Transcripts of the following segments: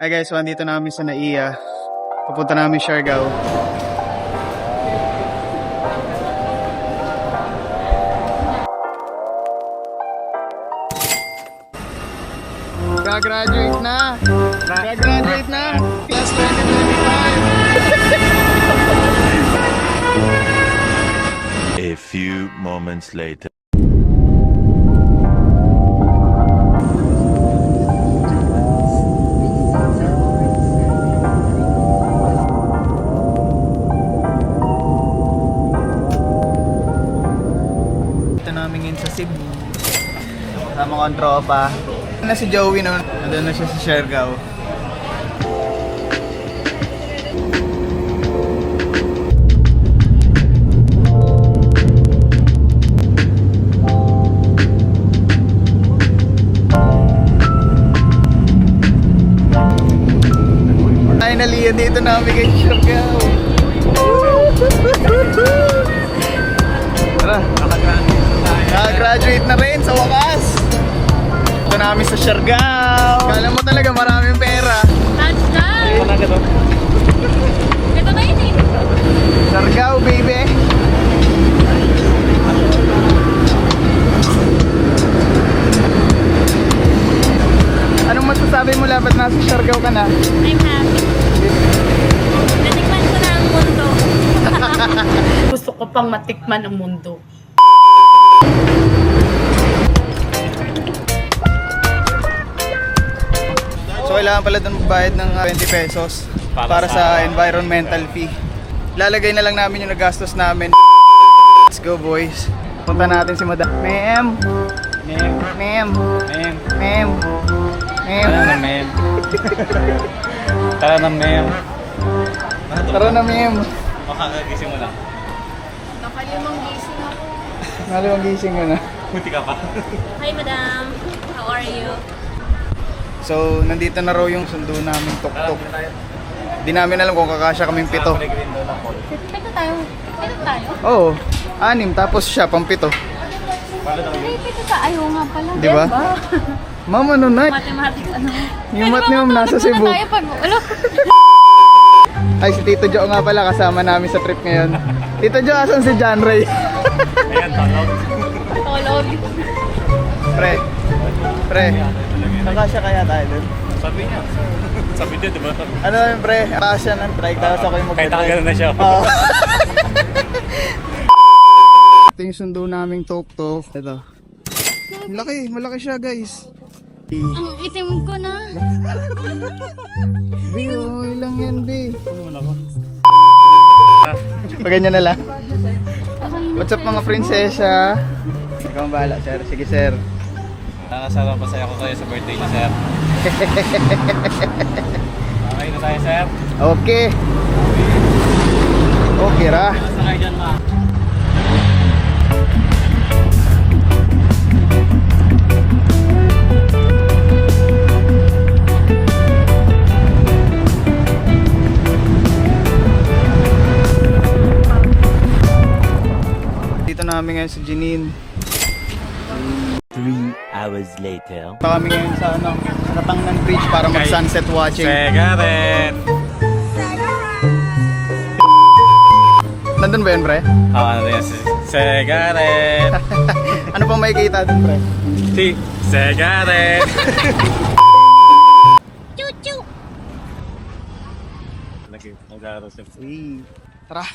Hi guys, so andito namin sa Naiya. Pupunta namin Siargao. Gagraduate na! Gagraduate na! Class 2025! A few moments later. Ito namin ngayon sa Cebu. Kasama ko ang tropa. Na si Joey noon. Nandun na siya sa Siargao. Finally, dito namin kay Siargao. Tara, nakagraduate na rin sa wakas. Ito namin sa Siargao. Kala mo talaga maraming pera. Touchdown! Ito na yun eh. Siargao, baby. Anong masasabi mo labat nasa Siargao ka na? I'm happy. Natikman ko na ang mundo. Gusto ko pang matikman ang mundo. So kailangan pala doon magbayad ng 20 pesos para sa environmental fee. Lalagay na lang namin yung nagastos namin. Let's go boys. Punta natin si Madam. Ma'am. Ma'am. Ma'am. Ma'am. Ma'am. Ma'am. Tara na, ma'am. Tara na ma'am. Makakagising mo lang. Nakalimang gising ako. Nalawang gising ka na. Buti ka pa. Hi madam, how are you? So nandito na raw yung sundo namin tuk-tuk. Di namin alam kung kakasya kaming 7. Pito tayo. Pito tayo? Oo. 6 tapos siya pang 7. Hindi, pito tayo. Ayaw nga pala. Di ba? Ma'am ano na? Mathematics ano? Yung mat ni ma'am nasa Cebu. Tayo pag ulo. Ay si Tito Jo nga pala kasama namin sa trip ngayon. Tito Jo, asan si John Ray? Ayan, tolog. Tolog. Pre. Pre. Kakasya kaya tayo dun? Sabi niya. Sabi niya, di ba? Ano yun pre? Kakasya ng trike tapos ako yung Kahit nakagano na siya. Oo. Ito yung sundo naming tuk-tuk. Ito. Malaki, malaki siya guys. Ang itim ko na. B, okay lang yan B. Ano mo na ko? Paganyan na lang. What's up mga prinsesa? Ikaw ang bahala sir. Sige sir. Nakasarap masaya ko kayo sa birthday niya, sir. Okay na tayo, sir. Okay. Okay ra. Basta kayo dyan, ma. Dito namin ngayon sa Jenin. 3 hours later. Punta kami ngayon sa ano, sa Natangnan Bridge para mag-sunset watching. Sega rin. Nandun ba yun, pre? Ano yan? Sega rin. Ano pa makikita dun, pre? Sega rin. Chuchu. Nag-aaral siya. Uy, tara.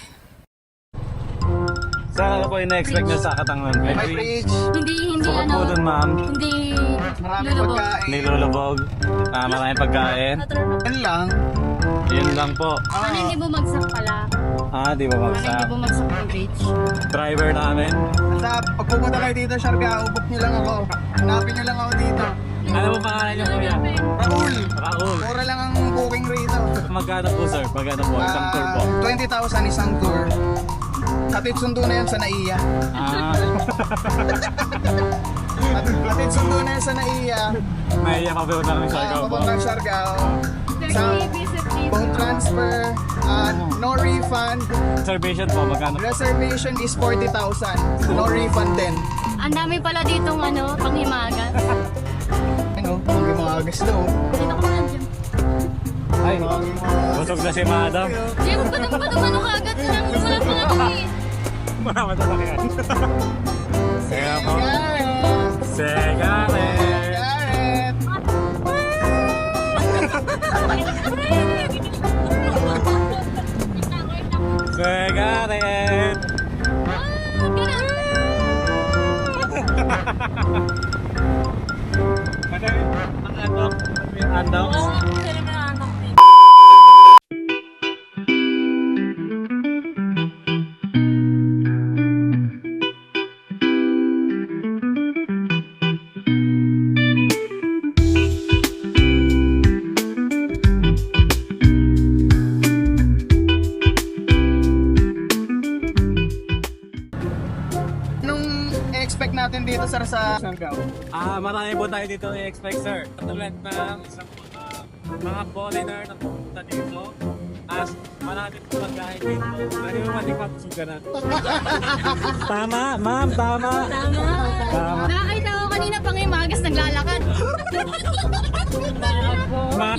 Saan ako po in-expect niyo sa Katanglan May Bridge? bridge. Hindi Bukod po ano. dun, ma'am. Hindi Maraming lulubog. pagkain. Nilulubog. Maraming pagkain. Yan lang. Yun lang po. Sana hindi bumagsak pala. Di ba Sana hindi magsa? bumagsak yung bridge. Driver namin. Basta pag pupunta kayo dito, Siargao, book nyo lang ako. Hanapin nyo lang ako dito. Ano mo pangalan niyo, kuya? Raul. Raul. Mura lang ang booking rito. Magkano po, sir? Magkano po? Isang tour po. 20,000 isang tour. Hatid sundo na yan sa Naiya. Hatid sundo na yan sa Naiya. Naiya pa ba na kami sa ikaw po? Papuntang Siargao. There's Sa visit phone transfer, no refund. Reservation po, magkano po? Reservation is 40,000. No refund din. Ang dami pala ditong ano, panghimagas. Ano, mga agas daw. Dito ko na dyan. Ay, busog na si Madam. Jay, magpatong-patong ka agad. Wala pa nga kami. Maraman na yan. Kaya po. Segaret. Segaret. Ang andok. Anong expect natin dito sir sa Siargao? Marami po tayo dito i-expect, sir. Katulad ng isang mga foreigner na pumunta dito. Marami po pagkain dito. Pwede mo matikapusog na. Tama, ma'am, tama. Tama. Nakakita ko kanina pang imagas naglalakad.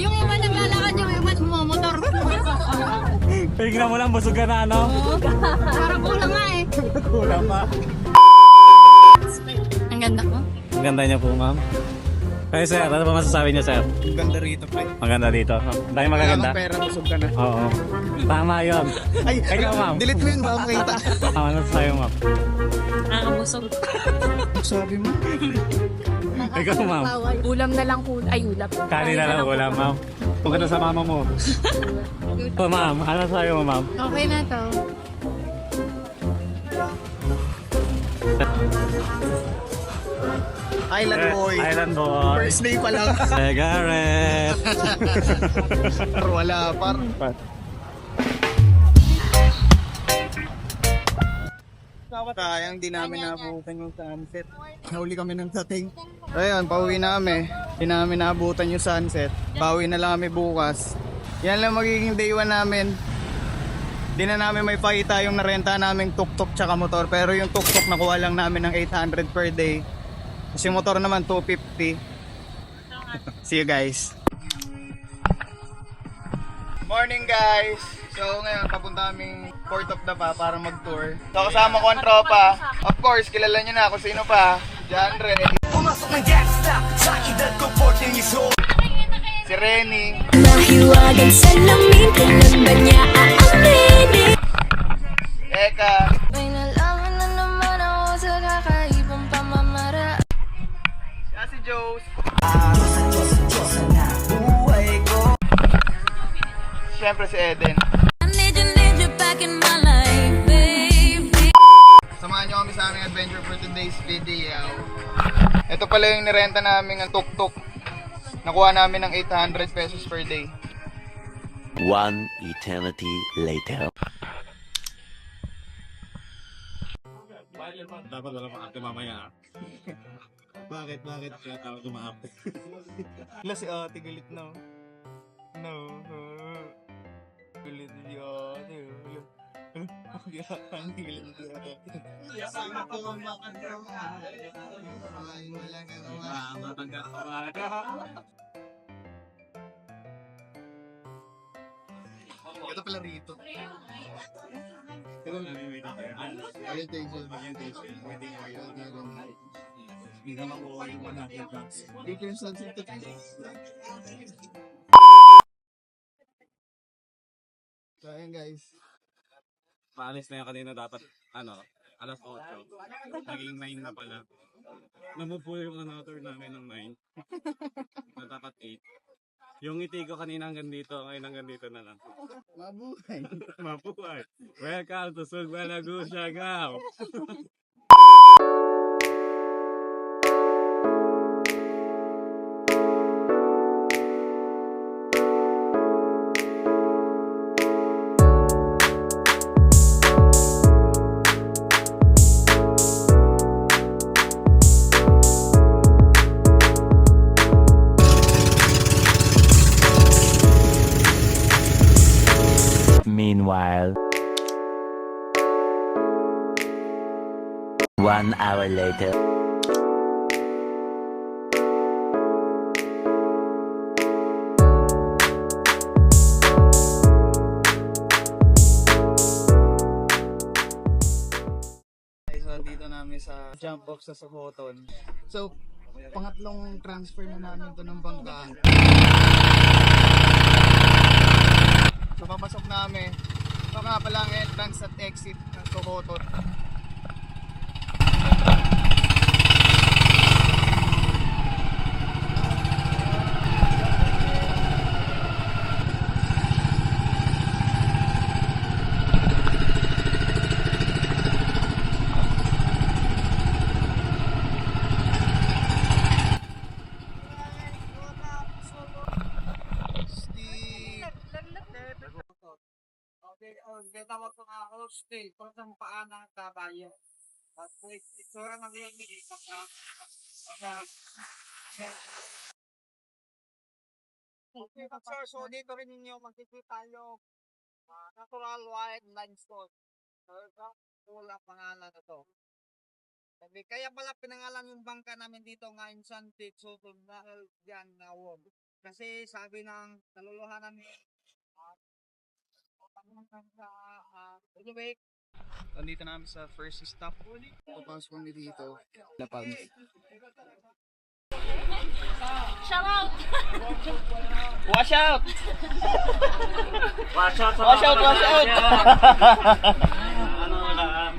Yung iba naglalakad, yung iba sumamotor. Tingnan mo lang, busog ka na, ano? Parang kulang nga eh. Kulang pa. Ang ganda ko. Ang ganda niya po, ma'am. Kayo, sir, ano ba masasabi niyo, sir? Ang ganda rito pre. Maganda dito. Dahil magaganda. Wala kang pera, busog ka na. Oo. Tama yun. Ay, Ikaw, ma'am. delete mo yun baka makita. Ano sa'yo, ma'am? Nakakabusog. Sabi mo? Ikaw, ma'am. Ulam na lang ko. Ay, ulam. Kanin na lang ulam, ma'am. Punta na sa mama mo. So, ma'am, ano sa'yo, ma'am? Okay na to. Island boy. Island boy. First day pa lang. Cigarette. Pero wala par. Sayang di namin naabutan yung sunset. Nahuli kami ng dating. Ayun, pauwi namin. Di namin naabutan yung sunset. Pauwi na lang kami bukas. Yan lang magiging day 1 namin. Di na namin may pakita yung narenta naming tuk-tuk tsaka motor. Pero yung tuk-tuk nakuha lang namin ng 800 per day. Kasi yung motor naman 250. See you guys. Morning guys. So ngayon papunta kaming Port of Dapa para mag-tour. So kasama ko ang tropa. Of course, kilala nyo na kung sino pa. John Ren. Si Renny. Mahiwagang salamin, kailan ba niya aaminin? Eka. May nalaman na naman ako sa kakaibang pamamara. Si Jose. Siyempre si Eden. I need you back in my life, baby. Samahan nyo kami sa aming adventure for today's video. Ito pala yung nirenta namin ang tuk-tuk. Nakuha namin ng 800 pesos per day. One eternity later. Dapat wala pang ate mamaya. Bakit? Kaya tawag kumaape. Wala si ate galit na. No. Galit si ate. Ang galit si ate. Ito pala rito. So ayun guys. Paalis na yan kanina dapat, alas 8. Naging 9 na pala. Namupo yung another namin ng 9. Na dapat 8. Yung ngiti ko kanina hanggang dito, ngayon hanggang dito na lang. Mabuhay. Mabuhay! Welcome to Sugbalagu, Siargao! Meanwhile, 1 hour later. dito namin sa jump off sa Sokoton. So, pangatlong transfer na namin to ng bangka. So, papasok namin. Ito nga pala ang entrance at exit ng Sokoton. Okay, beta mo itong ako, still, kung saan paan ang kabayo. At itsura ng yung nilita ka. Okay, sir, so dito rin ninyo makikita yung natural white limestone. So, ito, ang pangalan na to. Kaya pala pinangalan yung bangka namin dito nga Insantic Soton dahil dyan na wog. Kasi sabi ng naluluhanan ni Nandito namin sa first stop. Papasok kami dito. Lapag. Shout out! Wash out! Watch out! Wash out! Wash out! Ano lang?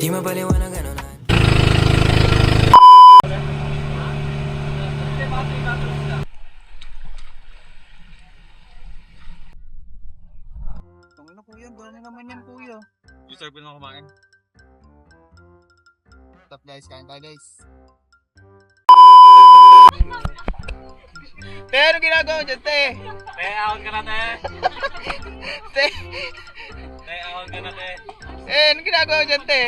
Di mapaliwanag ano na. Ano kuya? Gano'n naman yan kuya. You serve mo kumain? Stop guys, kain tayo guys. Te, ano ginagawa mo dyan, te? Out ka na, te! Te, Out ka na, te! ano ginagawa mo dyan, te?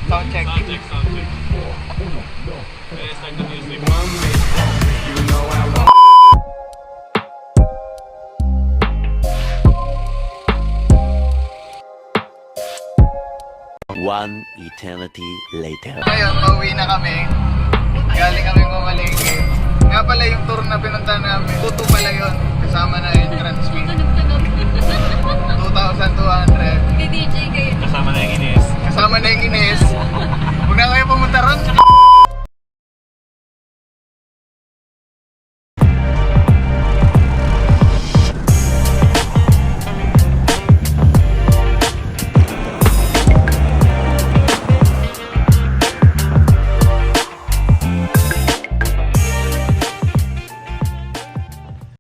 Sound check. Sound check. Okay, start the music. One eternity later. Ngayon, pauwi na kami. Galing kami mamalengke. Nga pala yung tour na pinunta namin. Tuto pala yun.